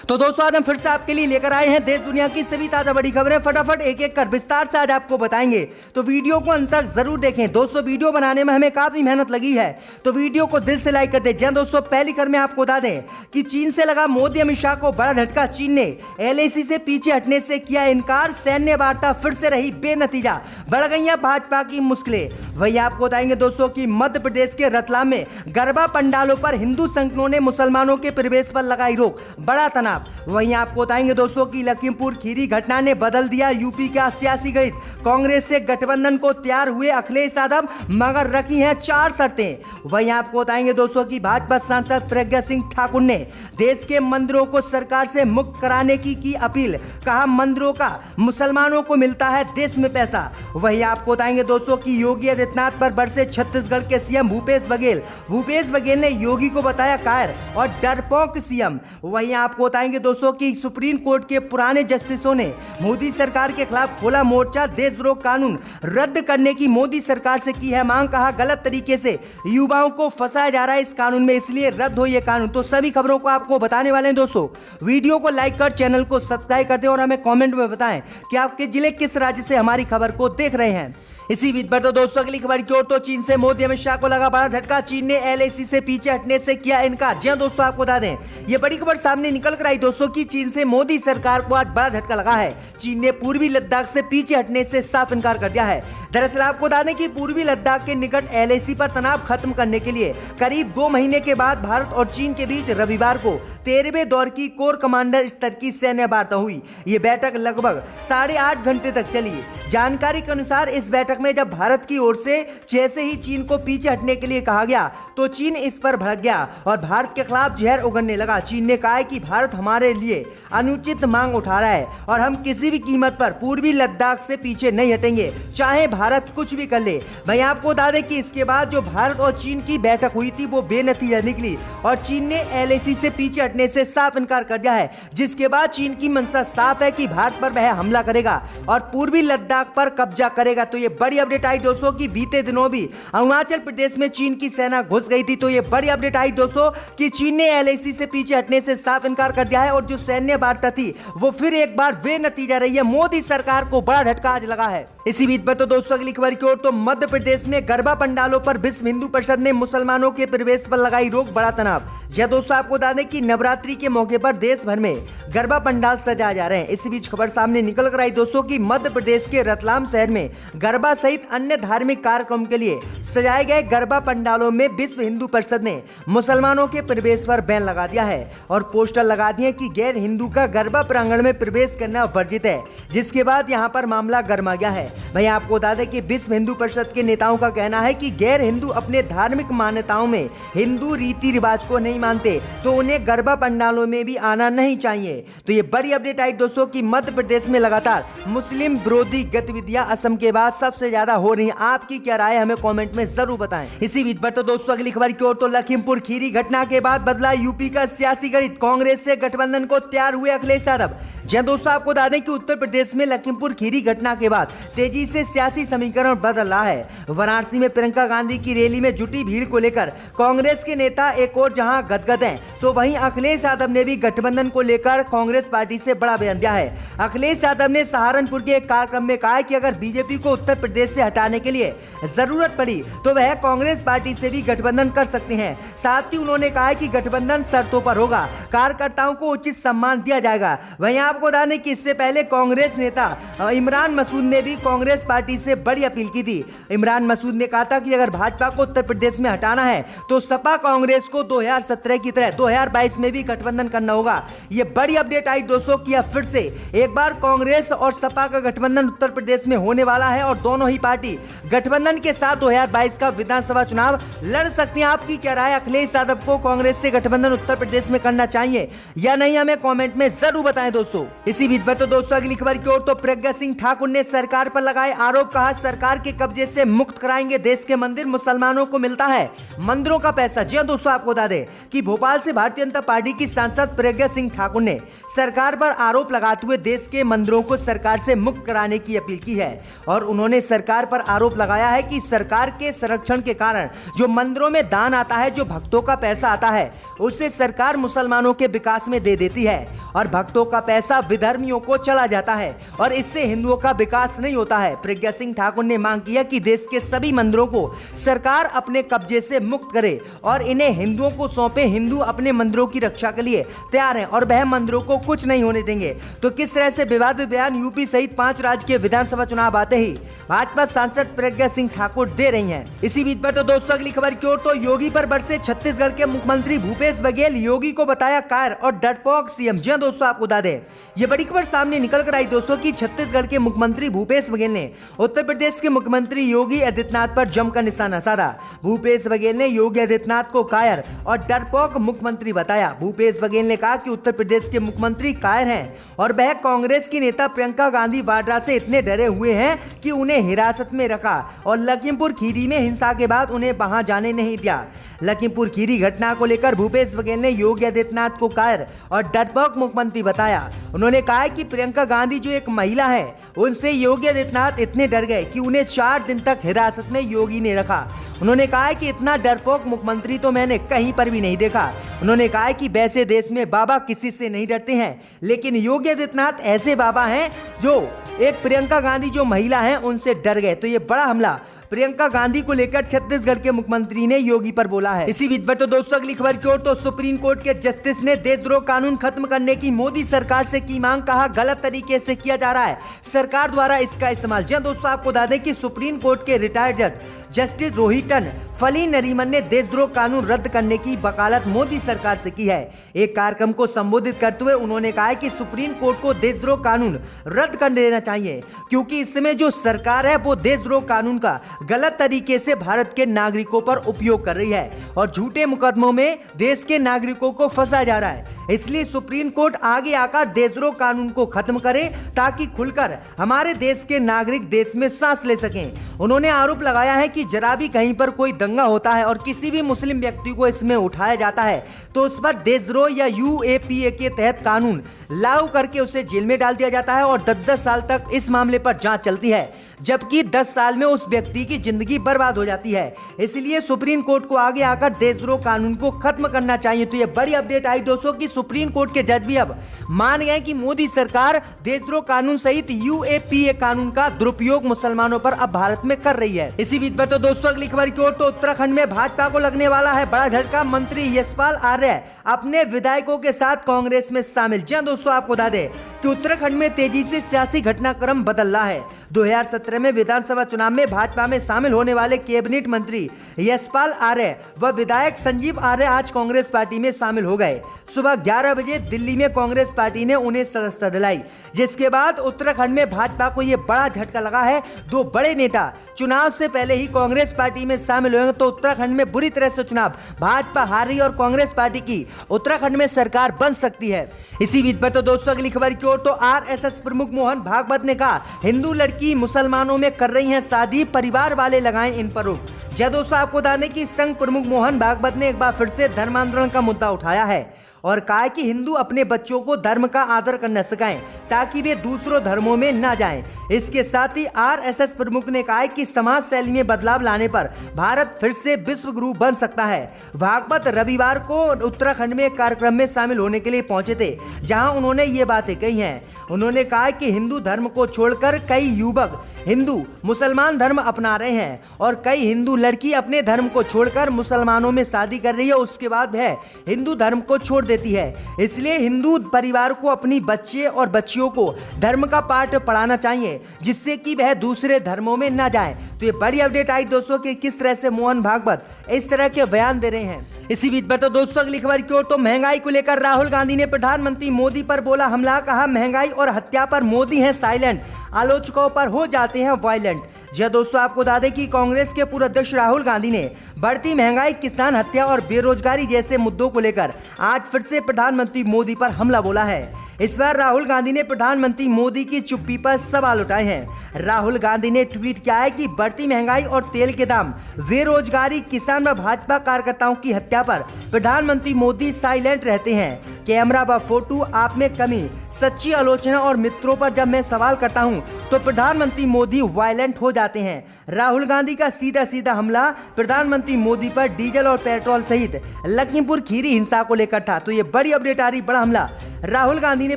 तो दोस्तों आज हम फिर से आपके लिए लेकर आए हैं देश दुनिया की सभी ताजा बड़ी खबरें। फटाफट एक एक कर विस्तार से आज आपको बताएंगे, तो वीडियो को अंत तक जरूर देखें। दोस्तों वीडियो बनाने में हमें काफी मेहनत लगी है, तो वीडियो को दिल से लाइक कर दें। दोस्तों पहली खबर में आपको बता दें कि चीन से लगा मोदी अमित शाह को बड़ा झटका। चीन ने एलएसी से पीछे हटने से किया इनकार। सैन्य वार्ता फिर से रही बेनतीजा, बढ़ गई भाजपा की मुश्किलें। वही आपको बताएंगे दोस्तों की मध्य प्रदेश के रतलाम में गरबा पंडालों पर हिंदू संगठनों ने मुसलमानों के प्रवेश पर लगाई रोक, बड़ा तनाव। वहीं आपको बताएंगे दोस्तों की लखीमपुर खीरी घटना ने बदल दिया यूपी का सियासी गणित। कांग्रेस से गठबंधन को तैयार हुए अखिलेश यादव, मगर रखी हैं 4 शर्तें। वहीं आपको बताएंगे दोस्तों की भाजपा सांसद प्रज्ञा सिंह ठाकुर ने देश के मंदिरों को सरकार से मुक्त कराने की अपील। कहा मंदिरों का मुसलमानों को मिलता है देश में पैसा। वहीं आपको बताएंगे दोस्तों की योगी आदित्यनाथ पर बरसे छत्तीसगढ़ के सीएम भूपेश बघेल। भूपेश बघेल ने योगी को बताया कायर और डरपोक सीएम। वहीं आपको बताएंगे दोस्तों की सुप्रीम कोर्ट के पुराने जस्टिसों ने मोदी सरकार के खिलाफ खोला मोर्चा। देशद्रोह कानून रद्द करने की मोदी सरकार से की है मांग। कहा गलत तरीके से युवाओं को फंसाया जा रहा है इस कानून में, इसलिए रद्द हो ये कानून। तो सभी खबरों को आपको बताने वाले हैं दोस्तों। वीडियो को लाइक कर चैनल को सब्सक्राइब कर दें और हमें कमेंट में बताएं कि आपके जिले किस राज्य से हमारी खबर को देख रहे हैं। इसी बीच पर तो दोस्तों अगली खबर की ओर, तो चीन से मोदी अमित शाह को लगा बड़ा झटका। चीन ने एलएसी से पीछे हटने से किया इनकार। जी हां दोस्तों, आपको बता दें ये बड़ी खबर सामने निकल कर आई दोस्तों की चीन से मोदी सरकार को आज बड़ा झटका लगा है। चीन ने पूर्वी लद्दाख से पीछे हटने से साफ इनकार कर दिया है। दरअसल आपको बता दें कि पूर्वी लद्दाख के निकट एलएसी पर तनाव खत्म करने के लिए करीब 2 महीने के बाद भारत और चीन के बीच रविवार को 13वें दौर की कोर कमांडर स्तर की सैन्य वार्ता हुई। ये बैठक लगभग 8.5 घंटे तक चली। जानकारी के अनुसार इस बैठक में जब भारत की ओर से जैसे ही चीन को पीछे हटने के लिए कहा गया तो चीन इस पर भड़क गया और भारत के खिलाफ जहर उगलने लगा। चीन ने कहा है कि भारत हमारे लिए अनुचित मांग उठा रहा है और हम किसी भी कीमत पर पूर्वी लद्दाख से पीछे नहीं हटेंगे, चाहे भारत कुछ भी कर ले। भाई आपको बता दें कि इसके बाद जो भारत और चीन की बैठक हुई थी वो बेनतीजा निकली और चीन ने एलएसी से पीछे हटने से साफ इनकार कर दिया है, जिसके बाद चीन की मंशा साफ है कि भारत पर वह हमला करेगा और पूर्वी लद्दाख पर कब्जा करेगा। तो ये बड़ी अपडेट आई दोस्तों की बीते दिनों भी अरुणाचल प्रदेश में चीन की सेना घुस गई थी। तो ये बड़ी अपडेट आई दोस्तों कि चीन ने एलएसी से पीछे हटने से साफ इनकार कर दिया है और जो सैन्य वार्ता थी वो फिर एक बार बेनतीजा रही है। मोदी सरकार को बड़ा झटका आज लगा है। इसी बीच पर तो दोस्तों अगली खबर की ओर, तो मध्य प्रदेश में गरबा पंडालों पर विश्व हिंदू परिषद ने मुसलमानों के प्रवेश पर लगाई रोक, बड़ा तनाव। यह दोस्तों आपको बता दें कि नवरात्रि के मौके पर देश भर में गरबा पंडाल सजाए जा रहे हैं। इसी बीच खबर सामने निकल कर आई दोस्तों कि मध्य प्रदेश के रतलाम शहर में गरबा सहित अन्य धार्मिक कार्यक्रम के लिए सजाए गए गरबा पंडालों में विश्व हिंदू परिषद ने मुसलमानों के प्रवेश पर बैन लगा दिया है और पोस्टर लगा दिए कि गैर हिंदू का गरबा प्रांगण में प्रवेश करना वर्जित है, जिसके बाद यहां पर मामला गर्मा गया है। भाई आपको बता दें कि विश्व हिंदू परिषद के नेताओं का कहना है कि गैर हिंदू अपने धार्मिक मान्यताओं में हिंदू रीति रिवाज को नहीं मानते, तो उन्हें गरबा पंडालों में भी आना नहीं चाहिए। तो ये बड़ी अपडेट आई दोस्तों कि मध्य प्रदेश में लगातार मुस्लिम विरोधी गतिविधियां असम के बाद सबसे ज्यादा हो रही हैं। आपकी क्या राय हमें कमेंट में जरूर बताएं। इसी बीच पर तो दोस्तों अगली खबर की ओर, तो लखीमपुर खीरी घटना के बाद बदला यूपी का सियासी गणित। कांग्रेस से गठबंधन को तैयार हुए अखिलेश यादव। जी दोस्तों आपको बता दें कि उत्तर प्रदेश में लखीमपुर खीरी घटना के बाद तेजी से सियासी समीकरण बदल रहा है। वाराणसी में प्रियंका गांधी की रैली में जुटी भीड़ को लेकर कांग्रेस के नेता एक और जहां गदगद हैं, तो वहीं अखिलेश यादव ने भी गठबंधन को लेकर कांग्रेस पार्टी से बड़ा बयान दिया है। अखिलेश यादव ने सहारनपुर के एक कार्यक्रम में कहा कि अगर बीजेपी को उत्तर प्रदेश से हटाने के लिए जरूरत पड़ी तो वह कांग्रेस पार्टी से भी गठबंधन कर सकते हैं। साथ ही उन्होंने कहा कि गठबंधन शर्तों पर होगा, कार्यकर्ताओं को उचित सम्मान दिया जाएगा। वहीं आपको बता दें कि इससे पहले कांग्रेस नेता इमरान मसूद ने भी कांग्रेस पार्टी से बड़ी अपील की थी। इमरान मसूद ने कहा था कि अगर भाजपा को उत्तर प्रदेश में हटाना है तो सपा कांग्रेस को 2017 की तरह 2022 में भी गठबंधन करना होगा। ये बड़ी अपडेट आई दोस्तों कि अब फिर से एक बार कांग्रेस और सपा का गठबंधन उत्तर प्रदेश में होने वाला है और दोनों ही पार्टी गठबंधन के साथ 2022 का विधानसभा चुनाव लड़ सकती हैं। आपकी क्या राय, अखिलेश यादव को कांग्रेस से गठबंधन उत्तर प्रदेश में करना चाहिए या नहीं, हमें कमेंट में जरूर बताएं दोस्तों। इसी बीच पर तो दोस्तों अगली खबर की ओर तो प्रज्ञा सिंह ठाकुर ने सरकार पर लगाए आरोप, कहा सरकार के कब्जे से मुक्त कराएंगे देश के मंदिर, मुसलमानों को मिलता है मंदिरों का पैसा। जी हां दोस्तों, आपको बता दें कि भोपाल से भारतीय जनता पार्टी की सांसद प्रज्ञा सिंह ठाकुर ने सरकार पर आरोप लगाते हुए देश के मंदिरों को सरकार से मुक्त कराने की अपील की है। और उन्होंने सरकार पर आरोप लगाया है कि सरकार के संरक्षण के कारण जो मंदिरों में दान आता है, जो भक्तों का पैसा आता है, उसे सरकार मुसलमानों के विकास में दे देती है और भक्तों का पैसा विधर्मियों को चला जाता है और इससे हिंदुओं का विकास नहीं होता है। प्रज्ञा सिंह ठाकुर ने मांग की है कि देश के सभी मंदिरों को सरकार अपने कब्जे से मुक्त करे और इन्हें हिंदुओं को सौंपे। हिंदू अपने मंदिरों की रक्षा के लिए तैयार हैं और वह मंदिरों को कुछ नहीं होने देंगे। तो किस तरह से विवादित बयान यूपी सहित 5 राज्य के विधानसभा चुनाव आते ही भाजपा सांसद प्रज्ञा सिंह ठाकुर दे रही हैं। इसी बीच पर तो दोस्तों अगली खबर की ओर तो योगी पर बरसे छत्तीसगढ़ के मुख्यमंत्री भूपेश बघेल, योगी को बताया कायर और डरपोक सीएम। जी दोस्तों, आपको बता दें ये बड़ी खबर सामने निकल कर आई दोस्तों कि छत्तीसगढ़ के मुख्यमंत्री भूपेश बघेल ने उत्तर प्रदेश के मुख्यमंत्री योगी आदित्यनाथ पर जमकर निशाना साधा। भूपेश बघेल ने योगी आदित्यनाथ को कायर और डरपोक मुख्यमंत्री बताया। भूपेश बघेल ने कहा कि उत्तर प्रदेश के मुख्यमंत्री कायर हैं और वह कांग्रेस की नेता प्रियंका गांधी वाड्रा से इतने डरे हुए हैं कि उन्हें हिरासत में रखा और लखीमपुर खीरी में हिंसा के बाद उन्हें वहां जाने नहीं दिया। लखीमपुर खीरी घटना को लेकर भूपेश बघेल ने योगी आदित्यनाथ को कायर और डरपोक मुख्यमंत्री बताया। उन्होंने कहा कि प्रियंका गांधी जो एक महिला है, उनसे योगी आदित्यनाथ इतने डर गए कि उन्हें 4 दिन तक हिरासत में योगी ने रखा। उन्होंने कहा कि इतना डरपोक मुख्यमंत्री तो मैंने कहीं पर भी नहीं देखा। उन्होंने कहा कि वैसे देश में बाबा किसी से नहीं डरते हैं, लेकिन योगी आदित्यनाथ ऐसे बाबा हैं जो एक प्रियंका गांधी जो महिला है उनसे डर गए। तो ये बड़ा हमला प्रियंका गांधी को लेकर छत्तीसगढ़ के मुख्यमंत्री ने योगी पर बोला है। इसी बीच पर तो दोस्तों अगली खबर की ओर तो सुप्रीम कोर्ट के जस्टिस ने देशद्रोह कानून खत्म करने की मोदी सरकार से की मांग, कहा गलत तरीके से किया जा रहा है सरकार द्वारा इसका इस्तेमाल। जी दोस्तों, आपको बता दें कि सुप्रीम कोर्ट के रिटायर्ड जज जस्टिस रोहिटन फली नरीमन ने देशद्रोह कानून रद्द करने की वकालत मोदी सरकार से की है। एक कार्यक्रम को संबोधित करते हुए उन्होंने कहा कि सुप्रीम कोर्ट को देशद्रोह कानून रद्द कर देना चाहिए क्योंकि इस समय जो सरकार है वो देशद्रोह कानून का गलत तरीके से भारत के नागरिकों पर उपयोग कर रही है और झूठे मुकदमों में देश के नागरिकों को फंसाया जा रहा है। इसलिए सुप्रीम कोर्ट आगे आकर देशद्रोह कानून को खत्म करे ताकि खुलकर हमारे देश के नागरिक देश में सांस ले सकें। उन्होंने आरोप लगाया है कि जरा भी कहीं पर कोई दंगा होता है और किसी भी मुस्लिम व्यक्ति को इसमें उठाया जाता है तो उस पर देशद्रोह या यूएपीए के तहत कानून लागू करके उसे जेल में डाल दिया जाता है और 10-10 साल तक इस मामले पर जांच चलती है, जबकि 10 साल में उस व्यक्ति की जिंदगी बर्बाद हो जाती है। इसलिए सुप्रीम कोर्ट को आगे आकर देशद्रोह कानून को खत्म करना चाहिए। तो ये बड़ी अपडेट आई दोस्तों कि सुप्रीम कोर्ट के जज भी अब मान गए कि मोदी सरकार देशद्रोह कानून सहित यूएपीए कानून का दुरुपयोग मुसलमानों पर अब भारत में कर रही है। इसी बीच पर तो दोस्तों अगली खबर की ओर तो उत्तराखंड में भाजपा को लगने वाला है बड़ा झटका, मंत्री यशपाल आर्य अपने विधायकों के साथ कांग्रेस में शामिल। जी दोस्तों, आपको बता दें कि उत्तराखंड में तेजी से सियासी घटनाक्रम बदल रहा है। 2017 में विधानसभा चुनाव में भाजपा में शामिल होने वाले कैबिनेट मंत्री यशपाल आर्य व विधायक संजीव आर्य आज कांग्रेस पार्टी में शामिल हो गए। सुबह 11 बजे दिल्ली में कांग्रेस पार्टी ने उन्हें सदस्यता दिलाई, जिसके बाद उत्तराखंड में भाजपा को यह बड़ा झटका लगा है। 2 बड़े नेता चुनाव से पहले ही कांग्रेस पार्टी में शामिल हुए तो उत्तराखंड में बुरी तरह से चुनाव भाजपा हार रही और कांग्रेस पार्टी की उत्तराखंड में सरकार बन सकती है। इसी बीच पर तो दोस्तों अगली खबर की ओर तो आरएसएस प्रमुख मोहन भागवत ने कहा हिंदू लड़की मुसलमानों में कर रही हैं शादी, परिवार वाले लगाएं इन पर रोक। जय दोस्तों, आपको बता दें कि संघ प्रमुख मोहन भागवत ने एक बार फिर से धर्मांतरण का मुद्दा उठाया है और कहा कि हिंदू अपने बच्चों को धर्म का आदर करना सिखाएं ताकि वे दूसरों धर्मों में न जाएं। इसके साथ ही आरएसएस प्रमुख ने कहा कि समाज शैली में बदलाव लाने पर भारत फिर से विश्व गुरु बन सकता है। भागवत रविवार को उत्तराखंड में एक कार्यक्रम में शामिल होने के लिए पहुंचे थे, जहां उन्होंने ये बातें कही हैं। उन्होंने कहा कि हिंदू धर्म को छोड़कर कई युवक हिंदू मुसलमान धर्म अपना रहे हैं और कई हिंदू लड़की अपने धर्म को छोड़कर मुसलमानों में शादी कर रही है, उसके बाद वह हिंदू धर्म को छोड़ देती है। इसलिए हिंदू परिवार को अपनी बच्चे और बच्चियों को धर्म का पाठ पढ़ाना चाहिए जिससे कि वह दूसरे धर्मों में न जाए। तो ये बड़ी अपडेट आई दोस्तों कि किस तरह से मोहन भागवत इस तरह के बयान दे रहे हैं। इसी बीच पर तो दोस्तों अगली खबर की ओर तो महंगाई को लेकर राहुल गांधी ने प्रधानमंत्री मोदी पर बोला हमला, कहा महंगाई और हत्या पर मोदी हैं साइलेंट, आलोचकों पर हो जाते हैं वायलेंट। जी दोस्तों, आपको बता दें कि कांग्रेस के पूर्व अध्यक्ष राहुल गांधी ने बढ़ती महंगाई, किसान हत्या और बेरोजगारी जैसे मुद्दों को लेकर आज फिर से प्रधानमंत्री मोदी पर हमला बोला है। इस बार राहुल गांधी ने प्रधानमंत्री मोदी की चुप्पी पर सवाल उठाए हैं। राहुल गांधी ने ट्वीट किया है कि बढ़ती महंगाई और तेल के दाम, बेरोजगारी, किसान व भाजपा कार्यकर्ताओं की हत्या पर प्रधानमंत्री मोदी साइलेंट रहते हैं। कैमरा व फोटो आप में कमी, सच्ची आलोचना और मित्रों पर जब मैं सवाल करता हूं तो प्रधानमंत्री मोदी वायलेंट हो जाते हैं। राहुल गांधी का सीधा सीधा हमला प्रधानमंत्री मोदी पर डीजल और पेट्रोल सहित लखीमपुर खीरी हिंसा को लेकर था। तो ये बड़ी अपडेट आ रही, बड़ा हमला राहुल गांधी ने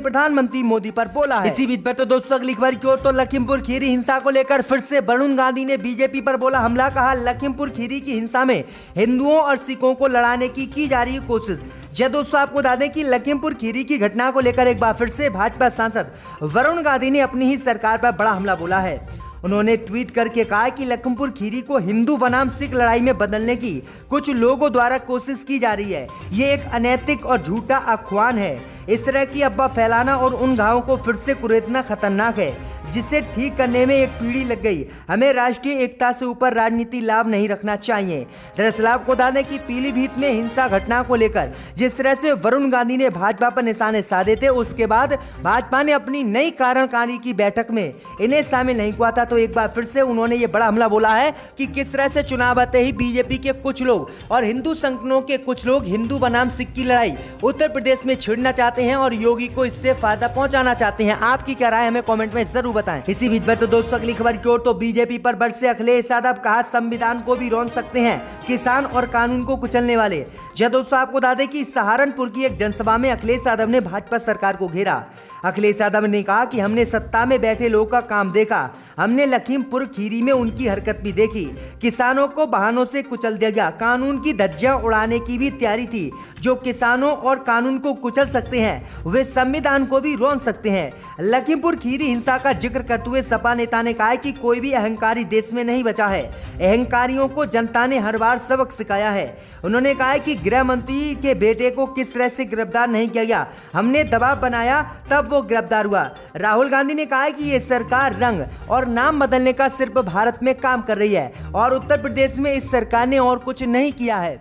प्रधानमंत्री मोदी पर बोला है। इसी बीच पर तो दोस्तों अगली खबर की ओर, तो लखीमपुर खीरी हिंसा को लेकर फिर से वरुण गांधी ने बीजेपी पर बोला हमला। कहा लखीमपुर खीरी की हिंसा में हिंदुओं और सिखों को लड़ाने की जा रही है कोशिश। जी दोस्तों, आपको बता दें कि लखीमपुर खीरी की घटना को लेकर एक बार फिर से भाजपा सांसद वरुण गांधी ने अपनी ही सरकार पर बड़ा हमला बोला है। उन्होंने ट्वीट करके कहा कि लखीमपुर खीरी को हिंदू बनाम सिख लड़ाई में बदलने की कुछ लोगों द्वारा कोशिश की जा रही है। ये एक अनैतिक और झूठा अफवाह है। इस तरह की अफवाह फैलाना और उन घावों को फिर से कुरेदना खतरनाक है, जिसे ठीक करने में एक पीढ़ी लग गई। हमें राष्ट्रीय एकता से ऊपर राजनीति लाभ नहीं रखना चाहिए। दरअसल आपको बता दें कि पीलीभीत में हिंसा घटना को लेकर जिस तरह से वरुण गांधी ने भाजपा पर निशाने साधे थे, उसके बाद भाजपा ने अपनी नई कार्यकारिणी की बैठक में इन्हें शामिल नहीं किया था। तो एक बार फिर से उन्होंने ये बड़ा हमला बोला है कि किस तरह से चुनाव आते ही बीजेपी के कुछ लोग और हिंदू संगठनों के कुछ लोग हिंदू बनाम सिख की लड़ाई उत्तर प्रदेश में छेड़ना चाहते हैं और योगी को इससे फायदा पहुंचाना चाहते हैं। आपकी क्या राय हमें कमेंट में जरूर बताएं। इसी बीच में तो दोस्तों अगली खबर की ओर, तो बीजेपी पर बरसे अखिलेश यादव। कहा संविधान को भी रौंद सकते हैं किसान और कानून को कुचलने वाले। जब दोस्तों आपको बता दें कि सहारनपुर की एक जनसभा में अखिलेश यादव ने भाजपा सरकार को घेरा। अखिलेश यादव ने कहा कि हमने सत्ता में बैठे लोगों का काम देखा, हमने लखीमपुर खीरी में उनकी हरकत भी देखी। किसानों को बहानों से कुचल दिया गया, कानून की धज्जियां उड़ाने की भी तैयारी थी। जो किसानों और कानून को कुचल सकते हैं वे संविधान को भी रौंद सकते हैं। लखीमपुर खीरी हिंसा का जिक्र करते हुए सपा नेता ने कहा कि कोई भी अहंकारी देश में नहीं बचा है। अहंकारियों को जनता ने हर बार सबक सिखाया है। उन्होंने कहा कि गृह मंत्री के बेटे को किस तरह से गिरफ्तार नहीं किया गया, हमने दबाव बनाया तब वो गिरफ्तार हुआ। राहुल गांधी ने कहा कि ये सरकार रंग और नाम बदलने का सिर्फ भारत में काम कर रही है और उत्तर प्रदेश में इस सरकार ने और कुछ नहीं किया है।